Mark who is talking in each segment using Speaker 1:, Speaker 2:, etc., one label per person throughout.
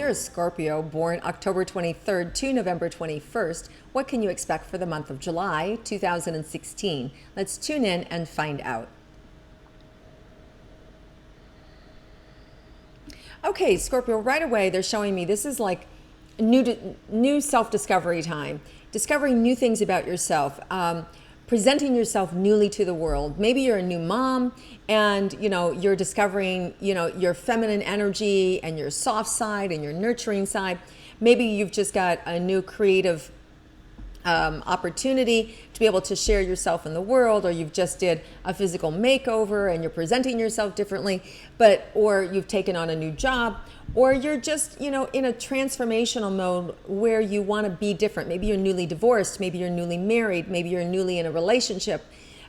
Speaker 1: you're a Scorpio born October 23rd to November 21st, what can you expect for the month of July 2016? Let's tune in and find out. Okay, Scorpio, right away they're showing me this is like new self-discovery time, discovering new things about yourself, presenting yourself newly to the world. Maybe you're a new mom and you're discovering your feminine energy and your soft side and your nurturing side. Maybe you've just got a new creative opportunity to be able to share yourself in the world, or you've just did a physical makeover and you're presenting yourself differently, or you've taken on a new job, or you're just in a transformational mode where you want to be different. Maybe you're newly divorced, maybe you're newly married, maybe you're newly in a relationship,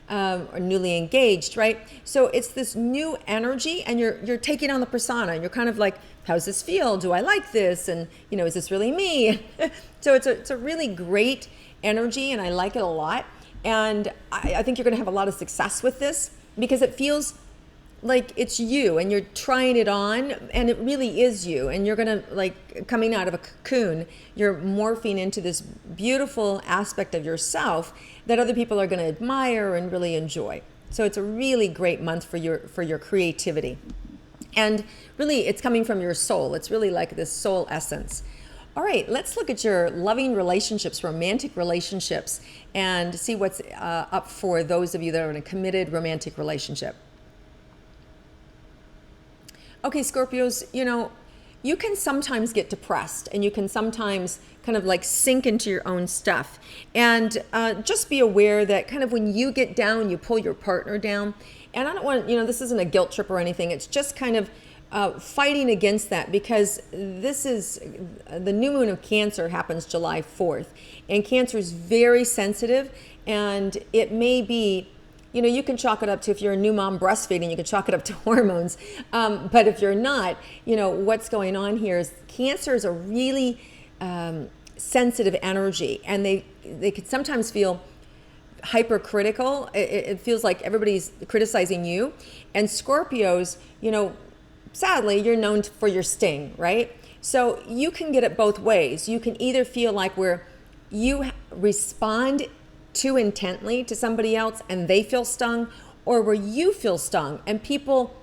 Speaker 1: or newly engaged, right? So it's this new energy, and you're taking on the persona, and you're kind of like, how's this feel? Do I like this? And is this really me? So it's a really great energy, and I like it a lot. And I think you're going to have a lot of success with this because it feels like it's you, and you're trying it on, and it really is you, and you're going to, coming out of a cocoon, you're morphing into this beautiful aspect of yourself that other people are going to admire and really enjoy. So it's a really great month for your creativity. And really, it's coming from your soul. It's really like this soul essence. All right, let's look at your loving relationships, romantic relationships, and see what's up for those of you that are in a committed romantic relationship. Okay, Scorpios, you can sometimes get depressed, and you can sometimes kind of sink into your own stuff. And just be aware that kind of when you get down, you pull your partner down. And I don't want, this isn't a guilt trip or anything. It's just kind of fighting against that, because this is the new moon of Cancer happens July 4th. And Cancer is very sensitive, and it may be, you can chalk it up to, if you're a new mom breastfeeding, you can chalk it up to hormones. But if you're not, what's going on here is Cancer is a really sensitive energy, and they can sometimes feel hypercritical. It feels like everybody's criticizing you. And Scorpios, sadly, you're known for your sting, right? So you can get it both ways. You can either feel like where you respond too intently to somebody else and they feel stung, or where you feel stung and people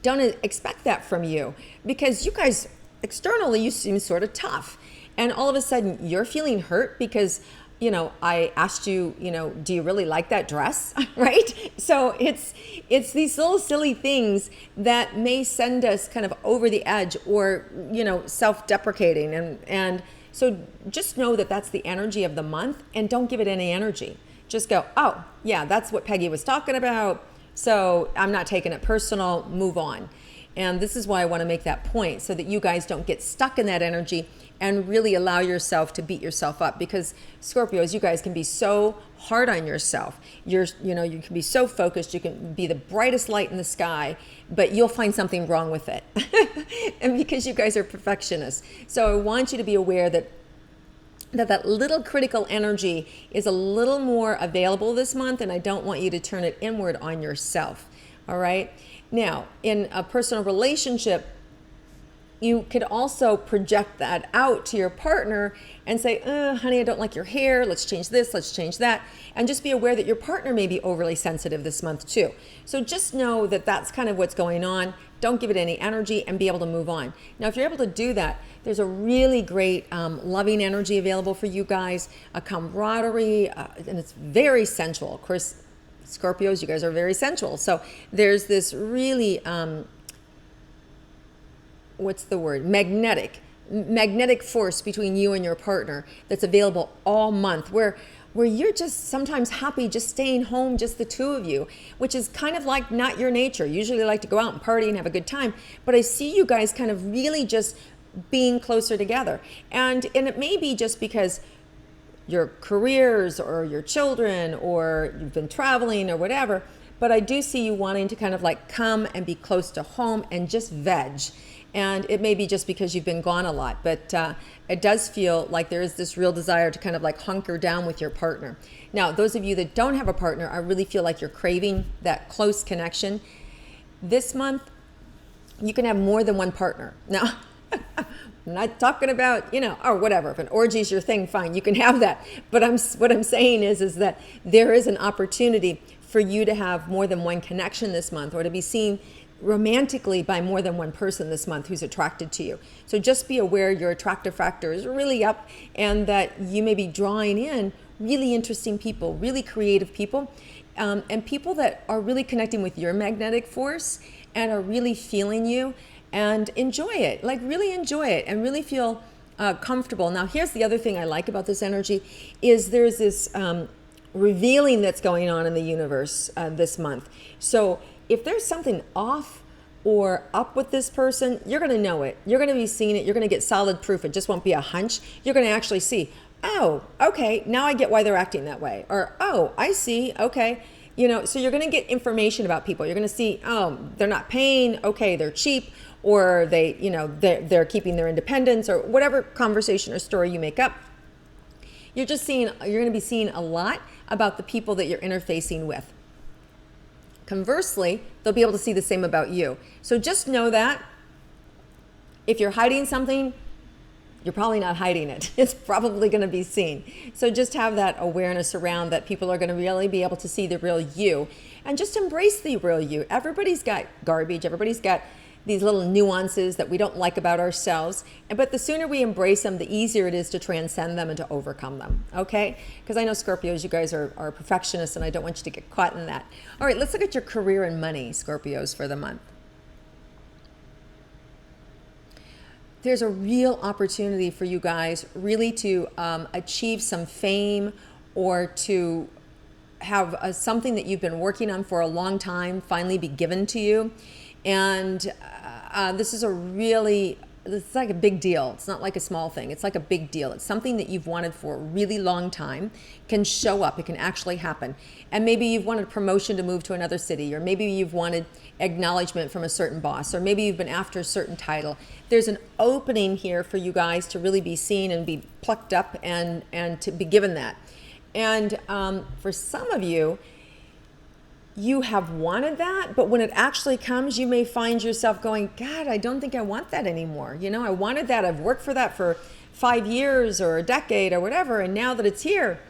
Speaker 1: don't expect that from you, because you guys externally you seem sort of tough, and all of a sudden you're feeling hurt because I asked you, do you really like that dress? Right? So it's these little silly things that may send us kind of over the edge, or self-deprecating, and so just know that that's the energy of the month, and don't give it any energy. Just go, oh, yeah, that's what Peggy was talking about, so I'm not taking it personal, move on. And this is why I want to make that point, so that you guys don't get stuck in that energy and really allow yourself to beat yourself up. Because Scorpios, you guys can be so hard on yourself. You can be so focused, you can be the brightest light in the sky, but you'll find something wrong with it. And because you guys are perfectionists. So I want you to be aware that little critical energy is a little more available this month, and I don't want you to turn it inward on yourself. All right? Now, in a personal relationship, you could also project that out to your partner and say, honey, I don't like your hair. Let's change this. Let's change that. And just be aware that your partner may be overly sensitive this month too. So just know that that's kind of what's going on. Don't give it any energy, and be able to move on. Now, if you're able to do that, there's a really great loving energy available for you guys, a camaraderie, and it's very sensual. Of course, Scorpios, you guys are very sensual. So there's this really, magnetic force between you and your partner that's available all month, where you're just sometimes happy just staying home, just the two of you, which is kind of like not your nature. Usually like to go out and party and have a good time, but I see you guys kind of really just being closer together. And it may be just because your careers or your children, or you've been traveling or whatever, but I do see you wanting to kind of come and be close to home and just veg. And it may be just because you've been gone a lot, but it does feel like there is this real desire to kind of hunker down with your partner. Now, those of you that don't have a partner, I really feel like you're craving that close connection. This month, you can have more than one partner. Now, I'm not talking about, or whatever. If an orgy is your thing, fine, you can have that. But what I'm saying is that there is an opportunity for you to have more than one connection this month, or to be seen romantically by more than one person this month who's attracted to you. So just be aware your attractive factor is really up, and that you may be drawing in really interesting people, really creative people, and people that are really connecting with your magnetic force and are really feeling you, and enjoy it. Like, really enjoy it and really feel comfortable. Now, here's the other thing I like about this energy is there's this revealing that's going on in the universe this month. So if there's something off or up with this person, you're going to know it. You're going to be seeing it. You're going to get solid proof. It just won't be a hunch. You're going to actually see, oh, okay, now I get why they're acting that way. Or, oh, I see, okay. So you're going to get information about people. You're going to see, oh, they're not paying, okay, they're cheap, or they're keeping their independence, or whatever conversation or story you make up. You're going to be seeing a lot about the people that you're interfacing with. Conversely, they'll be able to see the same about you. So just know that if you're hiding something, you're probably not hiding it. It's probably going to be seen. So just have that awareness around that people are going to really be able to see the real you, and just embrace the real you. Everybody's got garbage. Everybody's got these little nuances that we don't like about ourselves. But the sooner we embrace them, the easier it is to transcend them and to overcome them, okay? Because I know Scorpios, you guys are perfectionists, and I don't want you to get caught in that. All right, let's look at your career and money, Scorpios, for the month. There's a real opportunity for you guys really to achieve some fame, or to have something that you've been working on for a long time finally be given to you. And this is it's like a big deal. It's not like a small thing. It's like a big deal. It's something that you've wanted for a really long time, can show up. It can actually happen. And maybe you've wanted promotion to move to another city, or maybe you've wanted acknowledgement from a certain boss, or maybe you've been after a certain title. There's an opening here for you guys to really be seen and be plucked up and to be given that. And for some of you, you have wanted that, but when it actually comes, you may find yourself going, God, I don't think I want that anymore. I wanted that. I've worked for that for 5 years or a decade or whatever. And now that it's here,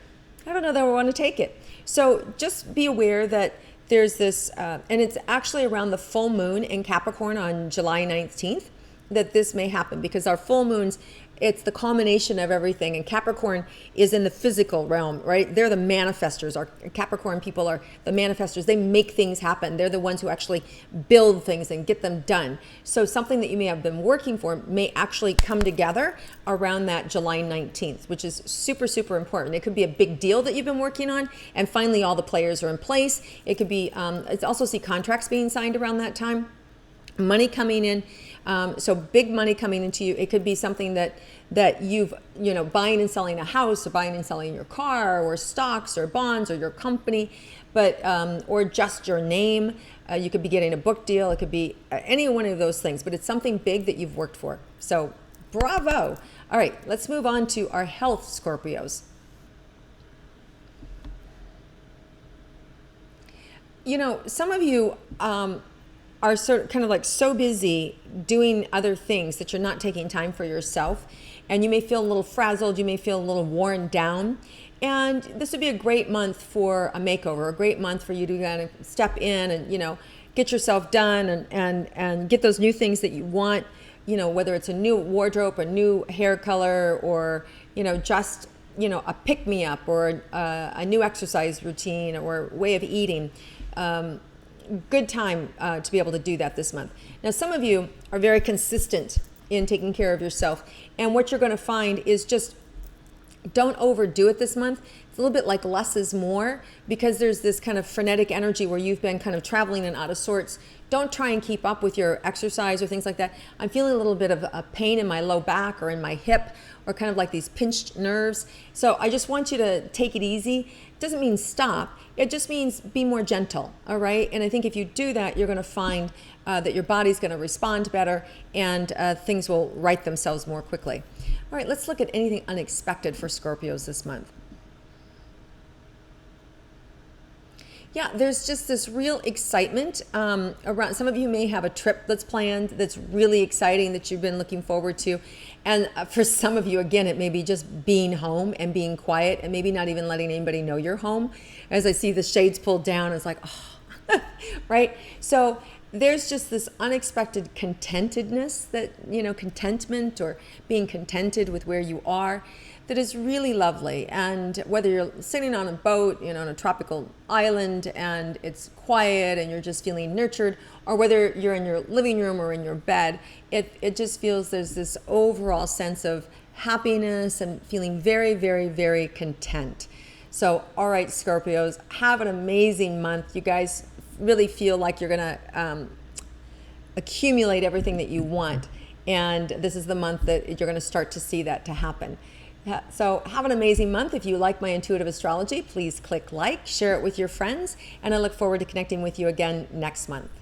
Speaker 1: I don't know that I want to take it. So just be aware that there's this, and it's actually around the full moon in Capricorn on July 19th that this may happen, because our full moons, it's the culmination of everything. And Capricorn is in the physical realm, right? They're the manifestors. Our Capricorn people are the manifestors. They make things happen. They're the ones who actually build things and get them done. So something that you may have been working for may actually come together around that July 19th, which is super, super important. It could be a big deal that you've been working on, and finally all the players are in place. It could be, it's also see contracts being signed around that time, money coming in. So big money coming into you. It could be something that you've, buying and selling a house, or buying and selling your car, or stocks or bonds, or your company, but, or just your name. You could be getting a book deal. It could be any one of those things, but it's something big that you've worked for. So bravo. All right, let's move on to our health, Scorpios. Some of you, are kind of like so busy doing other things that you're not taking time for yourself, and you may feel a little frazzled, you may feel a little worn down, and this would be a great month for a makeover, a great month for you to kind of step in and get yourself done and get those new things that you want, whether it's a new wardrobe, a new hair color, or just a pick-me-up, or a new exercise routine or way of eating. Good time to be able to do that this month. Now, some of you are very consistent in taking care of yourself, and what you're going to find is just don't overdo it this month. It's a little bit like less is more, because there's this kind of frenetic energy where you've been kind of traveling and out of sorts. Don't try and keep up with your exercise or things like that. I'm feeling a little bit of a pain in my low back or in my hip, or kind of like these pinched nerves. So I just want you to take it easy. It doesn't mean stop. It just means be more gentle, all right? And I think if you do that, you're going to find that your body's going to respond better, and things will right themselves more quickly. All right, let's look at anything unexpected for Scorpios this month. Yeah, there's just this real excitement around. Some of you may have a trip that's planned that's really exciting that you've been looking forward to. And for some of you, again, it may be just being home and being quiet and maybe not even letting anybody know you're home. As I see the shades pulled down, it's like, oh, right? So there's just this unexpected contentedness that, contentment or being contented with where you are, that is really lovely. And whether you're sitting on a boat, on a tropical island and it's quiet and you're just feeling nurtured, or whether you're in your living room or in your bed, it just feels there's this overall sense of happiness and feeling very, very, very content. So, all right, Scorpios, have an amazing month. You guys really feel like you're going to accumulate everything that you want. And this is the month that you're going to start to see that to happen. So have an amazing month. If you like my intuitive astrology, please click like, share it with your friends, and I look forward to connecting with you again next month.